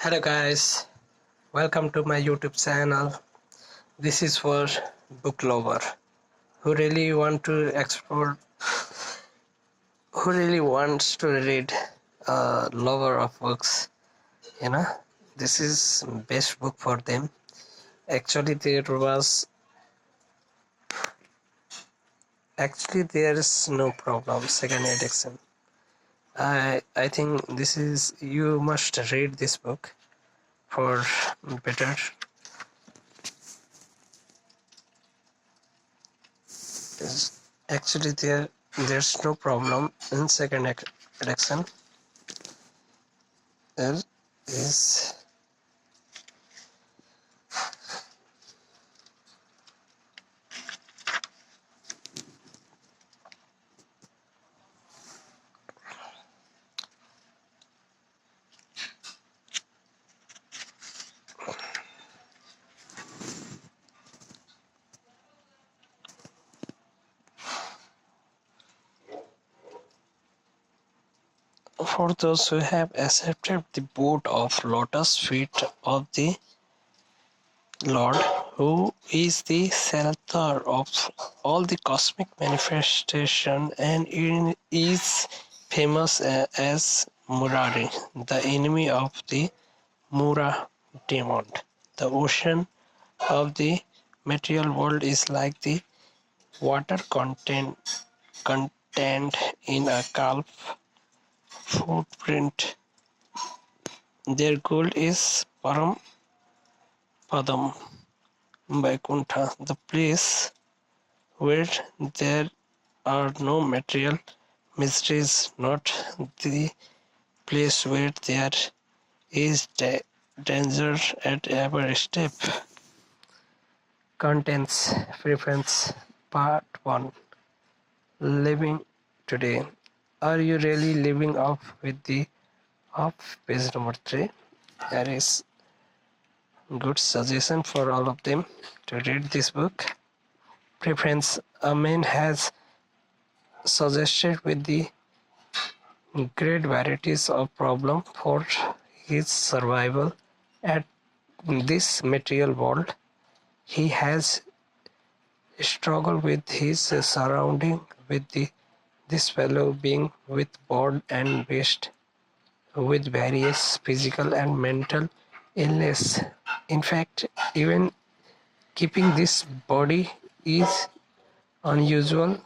Hello guys, welcome to my YouTube channel. This is for book lover who really want to explore, who really wants to read a lover of books. You know, this is best book for them. Actually there is no problem. Second edition. I think this is you must read this book for better. Actually there's no problem in second edition. There is for those who have accepted the boot of lotus feet of the Lord, who is the center of all the cosmic manifestation and is famous as Murari, the enemy of the Mura demon. The ocean of the material world is like the water contained in a calf footprint. Their goal is Param Padam Vaikuntha, the place where there are no material mysteries, not the place where there is danger at every step. Contents Preference Part 1. Living today. Are you really living up with the page number 3? There is good suggestion for all of them to read this book. Preference. A man has suggested with the great varieties of problem for his survival at this material world. He has struggled with his surrounding with this fellow being with bored and based with various physical and mental illness. In fact, even keeping this body is unusual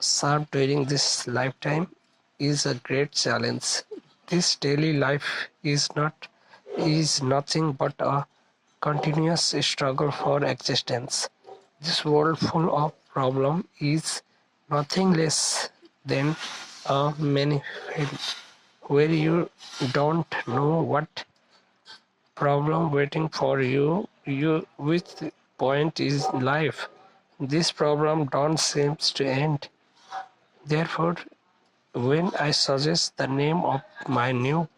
sharp during this lifetime is a great challenge. This daily life is nothing but a continuous struggle for existence. This world full of problem is nothing less than a minefield where you don't know what problem waiting for you which point is life. This problem don't seems to end. Therefore, when I suggest the name of my new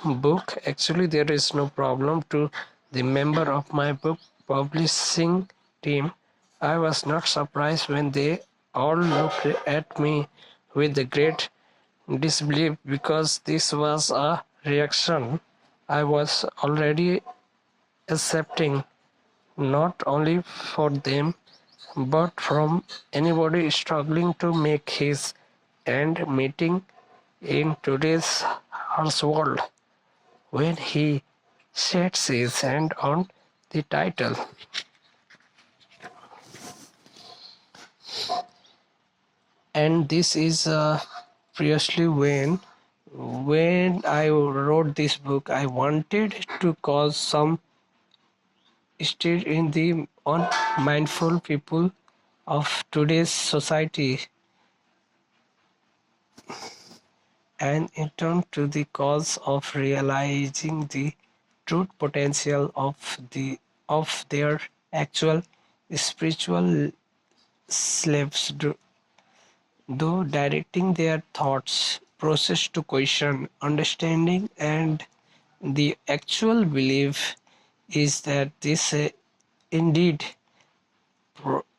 book, actually there is no problem to the member of my book publishing team. I was not surprised when they all looked at me with a great disbelief because this was a reaction I was already accepting not only for them but from anybody struggling to make his end meeting in today's harsh world. When he sets his hand on the title, and this is previously when I wrote this book, I wanted to cause some stir in the unmindful people of today's society and in turn to the cause of realizing the true potential of their actual spiritual slaves, though directing their thoughts process to question understanding and the actual belief is that this indeed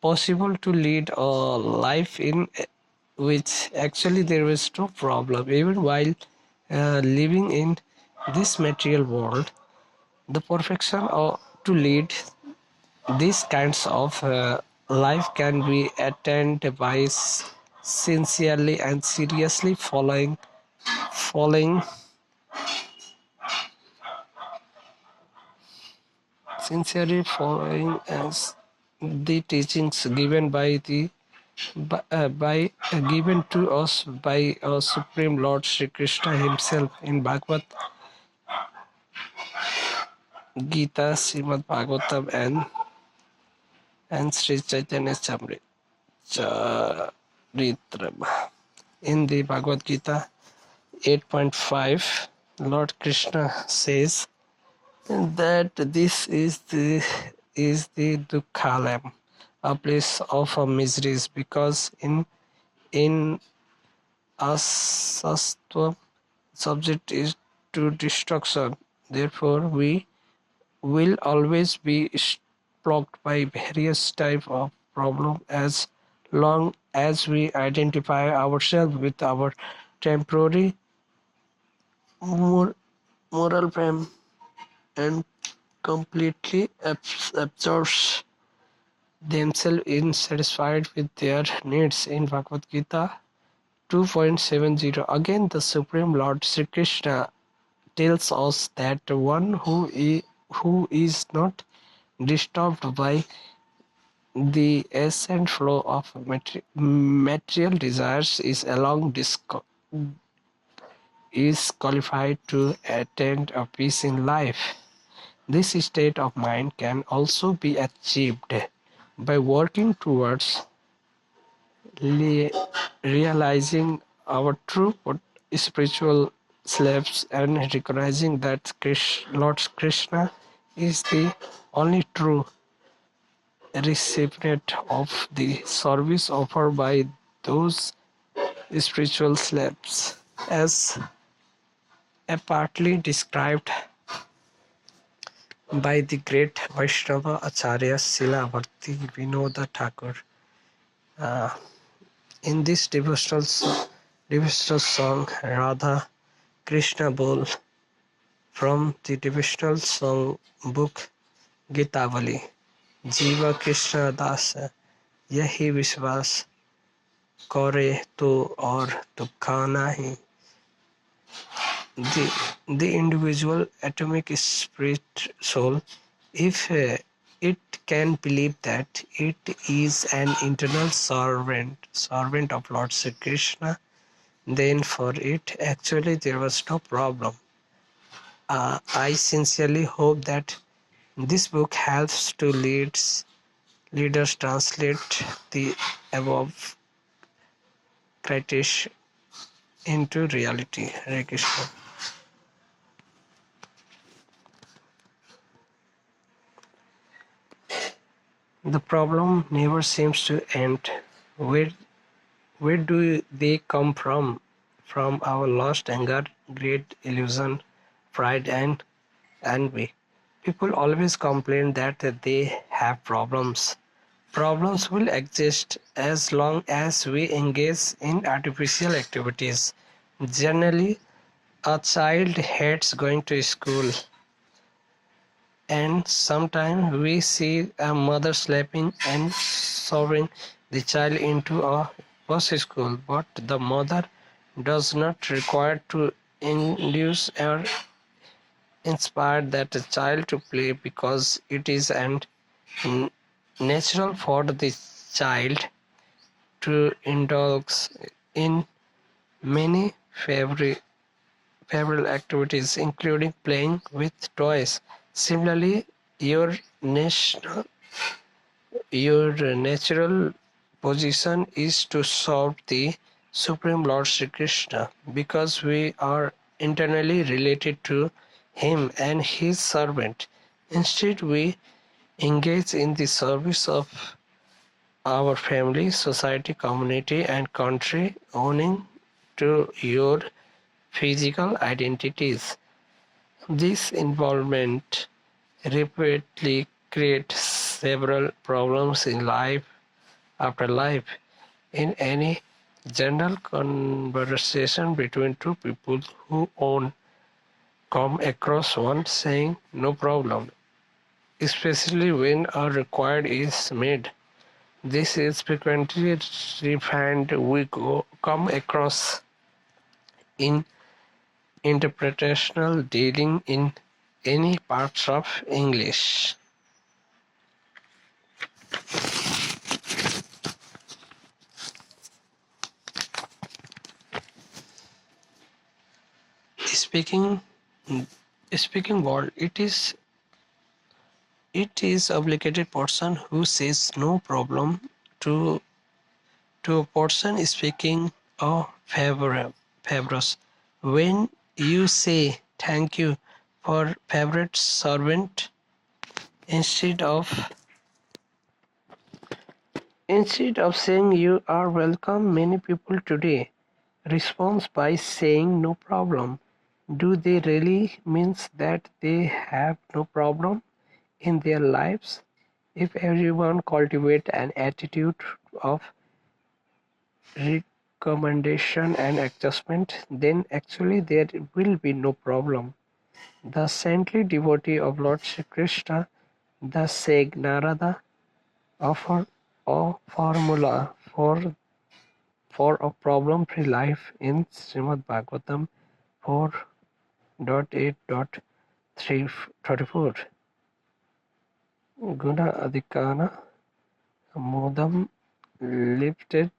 possible to lead a life in which actually there is no problem even while living in this material world. The perfection to lead these kinds of life can be attained by sincerely and seriously following sincerely following as the teachings given given to us by our Supreme Lord Sri Krishna himself in Bhagavad Gita, Srimad Bhagavatam, and Sri Chaitanya Charitam. In the Bhagavad Gita 8.5, Lord Krishna says that this is the Dukhalam, a place of miseries, because in asattva subject is to destruction. Therefore, we will always be blocked by various types of problems as long as we identify ourselves with our temporary moral frame and completely absorbs themselves in satisfied with their needs. In Bhagavad Gita 2.70, again the Supreme Lord Sri Krishna tells us that one who is not disturbed by the ebb and flow of material desires is qualified to attain a peace in life. This state of mind can also be achieved by working towards realizing our true spiritual selves and recognizing that Lord Krishna is the only true recipient of the service offered by those spiritual slaves, as aptly described by the great Vaishnava Acharya Srila Bhakti Vinoda Thakur. In this devotional song, Radha Krishna Bol, from the devotional song book Gitavali, Jiva Krishna Das yahi vishwas करे तो और दुखा नहीं. The individual atomic spirit soul, if it can believe that it is an internal servant of Lord Sri Krishna, then for it actually there was no problem. I sincerely hope that this book helps to leaders translate the above criteria into reality. Hare Krishna. The problem never seems to end. Where do they come from? From our lost anger, greed, illusion, pride, and envy. People always complain that they have problems. Problems will exist as long as we engage in artificial activities. Generally, a child hates going to school, and sometimes we see a mother slapping and shoving the child into a bus school, but the mother does not require to induce or inspire that child to play, because it is natural for the child to indulge in many favorable activities, including playing with toys. Similarly, your natural position is to serve the Supreme Lord Sri Krishna, because we are internally related to him and his servant. Instead, we engage in the service of our family, society, community, and country, owing to your physical identities. This involvement repeatedly creates several problems in life after life. In any general conversation between two people who own come across one saying no problem, especially when a required is made. This is frequently refined we come across in interpretational dealing in any parts of English. Speaking speaking word, it is obligated person who says no problem to a person speaking a favorous. When you say thank you for favorite servant instead of saying you are welcome, many people today respond by saying no problem. Do they really means that they have no problem in their lives? If everyone cultivate an attitude of recommendation and adjustment, then actually there will be no problem. The saintly devotee of Lord Sri Krishna, the sage Narada, offered a formula for a problem-free life in Srimad Bhagavatam 4.8.34. Guna Adhikana Modam lifted